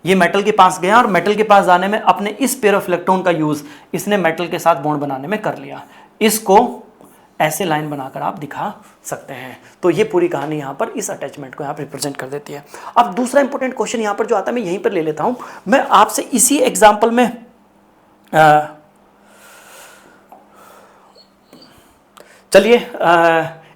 A: ये मेटल के पास गया और मेटल के पास जाने में अपने इस पेयर ऑफ इलेक्ट्रॉन का यूज इसने मेटल के साथ बॉन्ड बनाने में कर लिया। इसको ऐसे लाइन बनाकर आप दिखा सकते हैं। तो ये पूरी कहानी यहां पर इस अटैचमेंट को यहां पर रिप्रेजेंट कर देती है। अब दूसरा इंपॉर्टेंट क्वेश्चन यहां पर जो आता है मैं यहीं पर ले लेता हूं। मैं आपसे इसी एग्जांपल में चलिए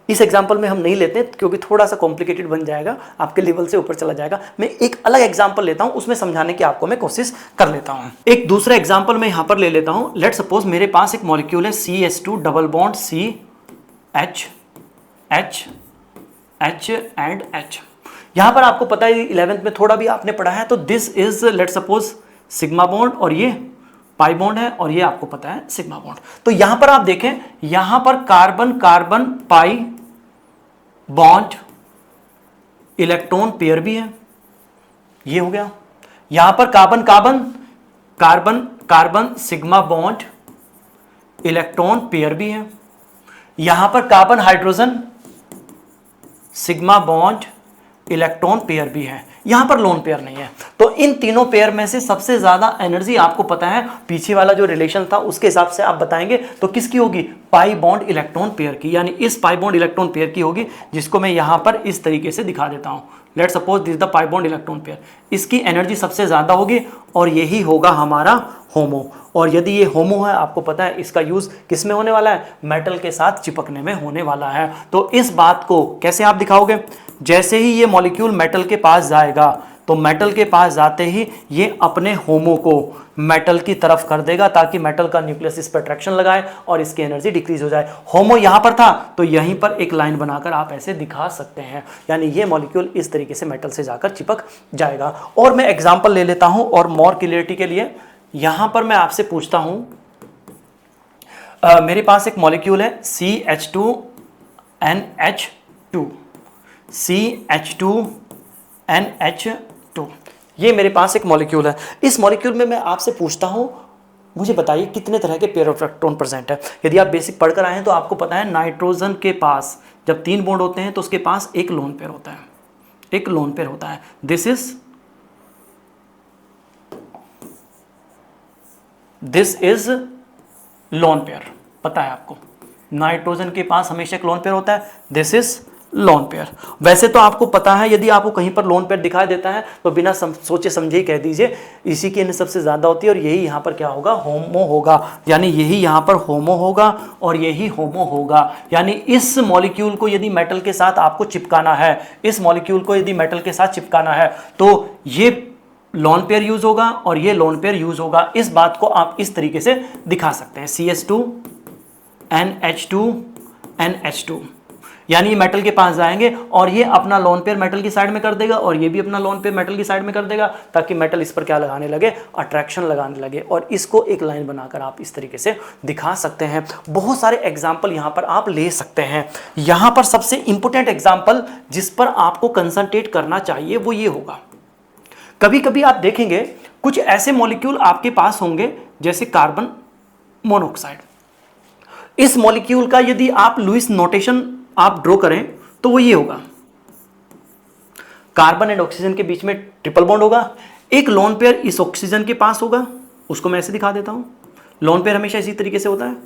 A: इस एग्जाम्पल में हम नहीं लेते क्योंकि थोड़ा सा कॉम्प्लिकेटेड बन जाएगा, आपके लेवल से ऊपर चला जाएगा। मैं एक अलग एग्जाम्पल लेता हूं, उसमें समझाने की आपको मैं कोशिश कर लेता हूं। एक दूसरा एग्जाम्पल मैं यहां पर ले लेता हूं। लेट सपोज मेरे पास एक मॉलिक्यूल है CH2 double bond CH and H। यहां पर आपको पता है 11th में थोड़ा भी आपने पढ़ा है, तो this is let suppose sigma bond और ये पाई बॉन्ड है और ये आपको पता है सिग्मा बॉन्ड। तो यहां पर आप देखें यहां पर carbon carbon pi bond electron pair भी है, ये हो गया। यहां पर carbon carbon carbon carbon sigma bond electron pair भी है। यहां पर carbon hydrogen sigma bond electron pair भी है। यहां पर लोन पेयर नहीं है। तो इन तीनों पेयर में से सबसे ज्यादा एनर्जी आपको पता है, पीछे वाला जो रिलेशन था उसके हिसाब से आप बताएंगे तो किसकी होगी? पाई बॉन्ड इलेक्ट्रॉन पेयर की, यानी इस पाई बॉन्ड इलेक्ट्रॉन पेयर की होगी, जिसको मैं यहां पर इस तरीके से दिखा देता हूं। Let suppose this the pi bond electron pair, इसकी एनर्जी सबसे ज्यादा होगी और यही होगा हमारा होमो। और यदि ये होमो है, आपको पता है इसका यूज किस में होने वाला है? मेटल के साथ चिपकने में होने वाला है। तो इस बात को कैसे आप दिखाओगे? जैसे ही ये मॉलिक्यूल मेटल के पास जाएगा तो मेटल के पास जाते ही ये अपने होमो को मेटल की तरफ कर देगा ताकि मेटल का न्यूक्लियस इस पर अट्रैक्शन लगाए और इसकी एनर्जी डिक्रीज हो जाए। होमो यहां पर था तो यहीं पर एक लाइन बनाकर आप ऐसे दिखा सकते हैं, यानी ये मॉलिक्यूल इस तरीके से मेटल से जाकर चिपक जाएगा। और मैं एग्जांपल ले लेता हूं और मोर क्लियरिटी के लिए यहां पर मैं आपसे पूछता हूं, मेरे पास एक मॉलिक्यूल है CH2NH2, CH2NH2, ये मेरे पास एक मॉलिक्यूल है। इस मॉलिक्यूल में मैं आपसे पूछता हूं, मुझे बताइए कितने तरह के पेयर ऑफ इलेक्ट्रॉन प्रेजेंट है। यदि आप बेसिक पढ़कर आए हैं तो आपको पता है नाइट्रोजन के पास जब 3 बॉन्ड होते हैं तो उसके पास एक लोन पेयर होता है, एक लोन पेयर होता है। दिस इज लोन पेयर, पता है आपको नाइट्रोजन के पास हमेशा एक लोन पेयर होता है, दिस इज लोन पेयर। वैसे तो आपको पता है यदि आपको कहीं पर लोन पेयर दिखाई देता है तो बिना सोचे समझे ही कह दीजिए इसी की एनर्जी सबसे ज्यादा होती है और यही यहां पर क्या होगा? होमो होगा। यानी यही यहां पर होमो होगा और यही होमो होगा। यानी इस मॉलिक्यूल को यदि मेटल के साथ आपको चिपकाना है, इस मॉलिक्यूल को यदि मेटल के साथ चिपकाना है तो ये लोन पेयर यूज होगा और ये लोन पेयर यूज होगा। इस बात को आप इस तरीके से दिखा सकते हैं, CH2NH2NH2। यानी ये मेटल के पास जाएंगे और ये अपना लोन पेयर मेटल की साइड में कर देगा और ये भी अपना लोन पेयर मेटल की साइड में कर देगा, ताकि मेटल इस पर क्या लगाने लगे, अट्रैक्शन लगाने लगे। और इसको एक लाइन बनाकर आप इस तरीके से दिखा सकते हैं। बहुत सारे एग्जाम्पल यहां पर आप ले सकते हैं। यहां पर सबसे इंपॉर्टेंट एग्जाम्पल जिस पर आपको कंसंट्रेट करना चाहिए वो ये होगा, कभी कभी आप देखेंगे कुछ ऐसे मॉलिक्यूल आपके पास होंगे जैसे कार्बन मोनोऑक्साइड। इस मॉलिक्यूल का यदि आप लुईस नोटेशन आप ड्रॉ करें तो वो ये होगा, कार्बन एंड ऑक्सीजन के बीच में ट्रिपल बॉन्ड होगा, एक लोन पेयर इस ऑक्सीजन के पास होगा, उसको मैं ऐसे दिखा देता हूं, लोन पेयर हमेशा इसी तरीके से होता है,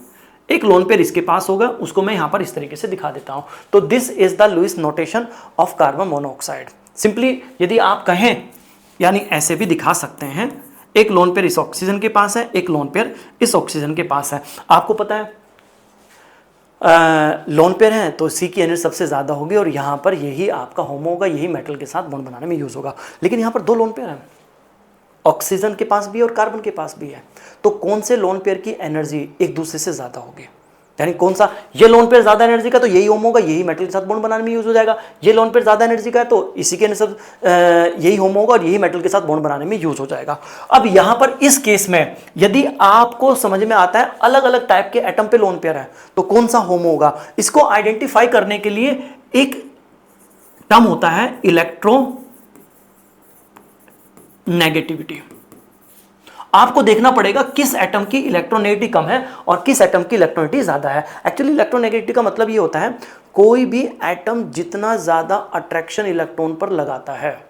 A: एक लोन पेयर इसके पास होगा, उसको मैं यहां पर इस तरीके से दिखा देता हूं। तो this is the Lewis notation of carbon monoxide. Simply यदि आप कहें यानी ऐसे भी दिखा सकते हैं, एक लोन पेयर इस ऑक्सीजन के पास है, एक लोन पेयर इस ऑक्सीजन के पास है। आपको पता है लोन पेयर है तो सी की एनर्जी सबसे ज़्यादा होगी और यहाँ पर यही आपका होमो होगा, यही मेटल के साथ बॉन्ड बनाने में यूज़ होगा। लेकिन यहाँ पर दो लोन पेयर हैं, ऑक्सीजन के पास भी और कार्बन के पास भी है, तो कौन से लोन पेयर की एनर्जी एक दूसरे से ज़्यादा होगी, यानी कौन सा, ये लोन पेयर ज़्यादा एनर्जी का तो यही होमो होगा, यही मेटल के साथ बॉन्ड बनाने में यूज़ हो जाएगा। ये लोन पेयर ज़्यादा एनर्जी का है तो इसी के सब यही होमो होगा और यही मेटल के साथ बॉन्ड बनाने में यूज़ हो जाएगा। अब यहाँ पर इस केस में यदि आपको समझ में आता है अलग अलग टाइप के एटम पे लोन पेयर है तो कौन सा होमो होगा, इसको आइडेंटिफाई करने के लिए एक टर्म होता है इलेक्ट्रोनेगेटिविटी। आपको देखना पड़ेगा किस एटम की इलेक्ट्रोनेगेटिविटी कम है और किस एटम की इलेक्ट्रोनेगेटिविटी ज्यादा है। एक्चुअली इलेक्ट्रोनेगेटिविटी का मतलब ये होता है कोई भी एटम जितना ज्यादा अट्रैक्शन इलेक्ट्रॉन पर लगाता है,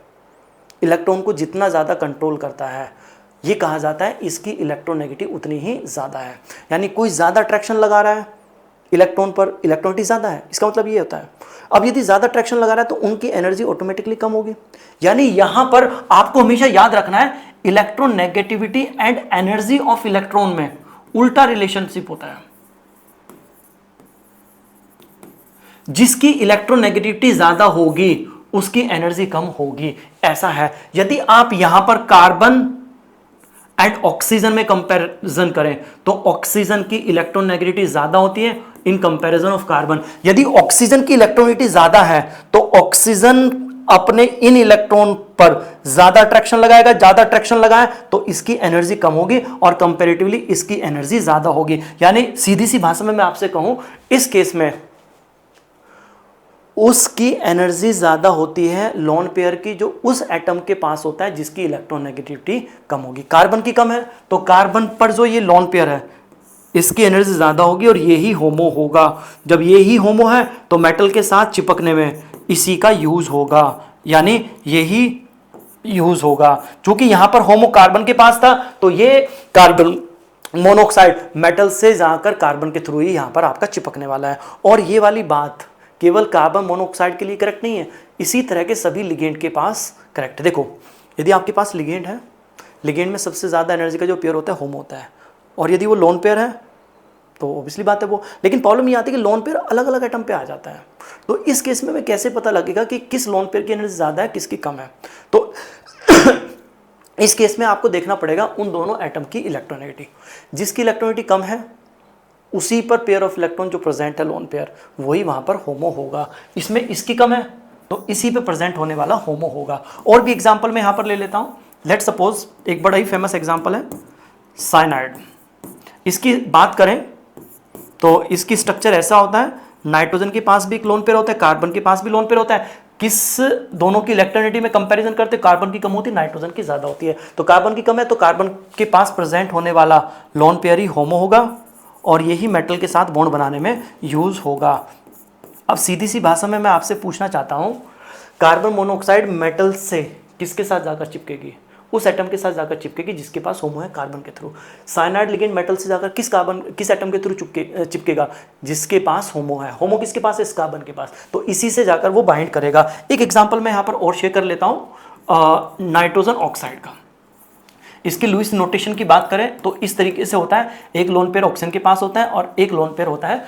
A: इलेक्ट्रॉन को जितना ज्यादा कंट्रोल करता है, ये कहा जाता है इसकी इलेक्ट्रोनेगेटिविटी उतनी ही ज्यादा है। यानी कोई ज्यादा अट्रैक्शन लगा रहा है इलेक्ट्रॉन पर, इलेक्ट्रोनेगेटिविटी ज्यादा है, इसका मतलब ये होता है। अब यदि ज्यादा अट्रैक्शन लगा रहा है तो उनकी एनर्जी ऑटोमेटिकली कम होगी। यानी यहां पर आपको हमेशा याद रखना है electronegativity and energy of electron में उल्टा रिलेशनशिप होता है। जिसकी इलेक्ट्रोनेगेटिविटी ज्यादा होगी उसकी एनर्जी कम होगी, ऐसा है। यदि आप यहां पर कार्बन एंड ऑक्सीजन में कंपैरिजन करें तो ऑक्सीजन की इलेक्ट्रोनेगेटिविटी ज्यादा होती है इन कंपैरिजन ऑफ कार्बन। यदि ऑक्सीजन की इलेक्ट्रोनेगेटिविटी ज्यादा है तो ऑक्सीजन अपने इन इलेक्ट्रॉन पर ज्यादा अट्रैक्शन लगाएगा, ज्यादा अट्रैक्शन लगाए तो इसकी एनर्जी कम होगी और कंपैरेटिवली इसकी एनर्जी ज्यादा होगी। यानी सीधी सी भाषा में मैं आपसे कहूं, इस केस में उसकी एनर्जी ज्यादा होती है लोन पेयर की जो उस एटम के पास होता है जिसकी इलेक्ट्रोनेगेटिविटी कम होगी। कार्बन की कम है तो कार्बन पर जो ये लोन पेयर है इसकी एनर्जी ज्यादा होगी और यही होमो होगा। जब यही होमो है तो मेटल के साथ चिपकने में इसी का यूज होगा, यानी यही यूज होगा। क्योंकि यहां पर होमो कार्बन के पास था तो ये कार्बन मोनोऑक्साइड मेटल से जाकर कार्बन के थ्रू ही यहां पर आपका चिपकने वाला है। और ये वाली बात केवल कार्बन मोनोऑक्साइड के लिए करेक्ट नहीं है, इसी तरह के सभी लिगेंड के पास करेक्ट है। देखो यदि आपके पास लिगेंड है, लिगेंड में सबसे ज्यादा एनर्जी का जो पेयर होता है होमो होता है, और यदि वो लोन पेयर है तो ऑब्वियसली बात है वो। लेकिन प्रॉब्लम ये आती है कि लोन पेयर अलग अलग एटम पे आ जाता है, तो इस केस में कैसे पता लगेगा कि किस लोन पेयर की एनर्जी ज्यादा है किसकी कम है। तो इस केस में आपको देखना पड़ेगा उन दोनों एटम की इलेक्ट्रोनेगेटिविटी, जिसकी इलेक्ट्रोनेगेटिविटी कम है उसी पर पेयर ऑफ इलेक्ट्रॉन जो प्रेजेंट है लोन पेयर वही वहां पर होमो होगा। इसमें इसकी कम है तो इसी पे प्रेजेंट होने वाला होमो होगा। और भी एग्जांपल मैं यहां पर ले लेता हूं। लेट सपोज एक बड़ा ही फेमस एग्जांपल है साइनाइड। इसकी बात करें तो इसकी स्ट्रक्चर ऐसा होता है, नाइट्रोजन के पास भी एक लोन पेयर होता है, कार्बन के पास भी लोन पेयर होता है। किस दोनों की इलेक्ट्रोनेगेटिविटी में कंपैरिजन करते हैं, कार्बन की कम होती है, नाइट्रोजन की ज्यादा होती है। तो कार्बन की कम है तो कार्बन के पास प्रेजेंट होने वाला लोन पेयर ही होमो होगा और यही मेटल के साथ बॉन्ड बनाने में यूज होगा। अब सीधी सी भाषा में मैं आपसे पूछना चाहता हूं, कार्बन मोनोऑक्साइड मेटल से किसके साथ जाकर चिपकेगी, उस एटम के साथ जाकर चिपकेगी जिसके पास होमो है कार्बन के थ्रू। साइनाइड लिगेंड मेटल से जाकर किस एटम के थ्रू चिपकेगा, जिसके पास होमो है। होमो किसके पास है, इस कार्बन के पास, तो इसी से जाकर वो बाइंड करेगा। एक एग्जांपल मैं यहां पर और शेयर कर लेता हूं नाइट्रोजन ऑक्साइड का। इसके लुईस नोटेशन की बात करें तो इस तरीके से होता है, एक लोन पेयर ऑक्सीजन के पास होता है और एक लोन पेयर होता है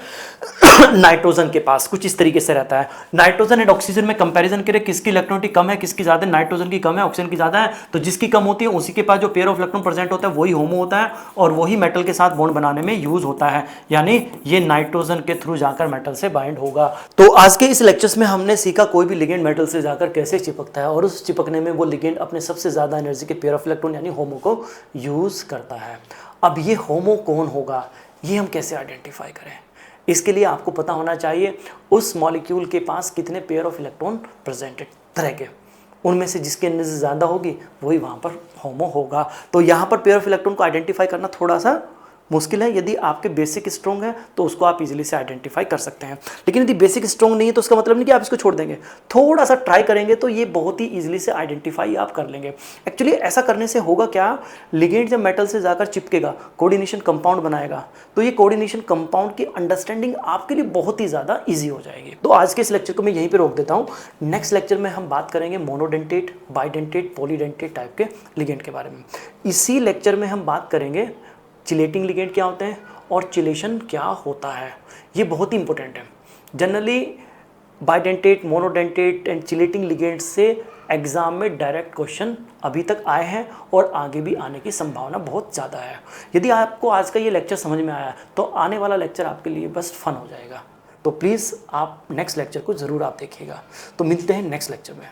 A: नाइट्रोजन के पास, कुछ इस तरीके से रहता है। नाइट्रोजन एंड ऑक्सीजन में कंपैरिजन करें किसकी इलेक्ट्रॉनिटी कम है किसकी ज्यादा, नाइट्रोजन की कम है ऑक्सीजन की ज्यादा है, तो जिसकी कम होती है उसी के पास जो पेयर ऑफ इलेक्ट्रॉन प्रेजेंट होता है वही होमो होता है और वही मेटल के साथ बॉन्ड बनाने में यूज होता है, यानी ये नाइट्रोजन के थ्रू जाकर मेटल से बाइंड होगा। तो आज के इस लेक्चर्स में हमने सीखा कोई भी लिगेंड मेटल से जाकर कैसे चिपकता है और उस चिपकने में वो लिगेंड अपने सबसे ज्यादा एनर्जी के पेयर ऑफ इलेक्ट्रॉन यानी होमो को यूज करता है। अब ये होमो कौन होगा, ये हम कैसे आइडेंटिफाई करें, इसके लिए आपको पता होना चाहिए उस मॉलिक्यूल के पास कितने पेयर ऑफ इलेक्ट्रॉन प्रेजेंटेड तरह के, उनमें से जिसकी एनर्जी ज़्यादा होगी वही वहाँ पर होमो होगा। तो यहाँ पर पेयर ऑफ इलेक्ट्रॉन को आइडेंटिफाई करना थोड़ा सा मुश्किल है, यदि आपके बेसिक स्ट्रॉन्ग है तो उसको आप इजीली से आइडेंटिफाई कर सकते हैं, लेकिन यदि बेसिक स्ट्रॉन्ग नहीं है तो उसका मतलब नहीं कि आप इसको छोड़ देंगे, थोड़ा सा ट्राई करेंगे तो ये बहुत ही इजीली से आइडेंटिफाई आप कर लेंगे। एक्चुअली ऐसा करने से होगा क्या, लिगेंड जब मेटल से जाकर चिपकेगा कोऑर्डिनेशन कंपाउंड बनाएगा तो ये कोऑर्डिनेशन कंपाउंड की अंडरस्टैंडिंग आपके लिए बहुत ही ज़्यादा ईजी हो जाएगी। तो आज के इस लेक्चर को मैं यहीं पर रोक देता हूँ, नेक्स्ट लेक्चर में हम बात करेंगे मोनोडेंटेट, बाइडेंटेट, पॉलीडेंटेट टाइप के लिगेंड के बारे में। इसी लेक्चर में हम बात करेंगे चिलेटिंग लिगेंड क्या होते हैं और चिलेशन क्या होता है, ये बहुत ही इंपॉर्टेंट है। Generally bidentate, monodentate and chelating ligand से एग्जाम में डायरेक्ट क्वेश्चन अभी तक आए हैं और आगे भी आने की संभावना बहुत ज़्यादा है। यदि आपको आज का ये लेक्चर समझ में आया तो आने वाला लेक्चर आपके लिए बस फन हो जाएगा। तो प्लीज़ आप नेक्स्ट लेक्चर को ज़रूर आप देखिएगा। तो मिलते हैं नेक्स्ट लेक्चर में।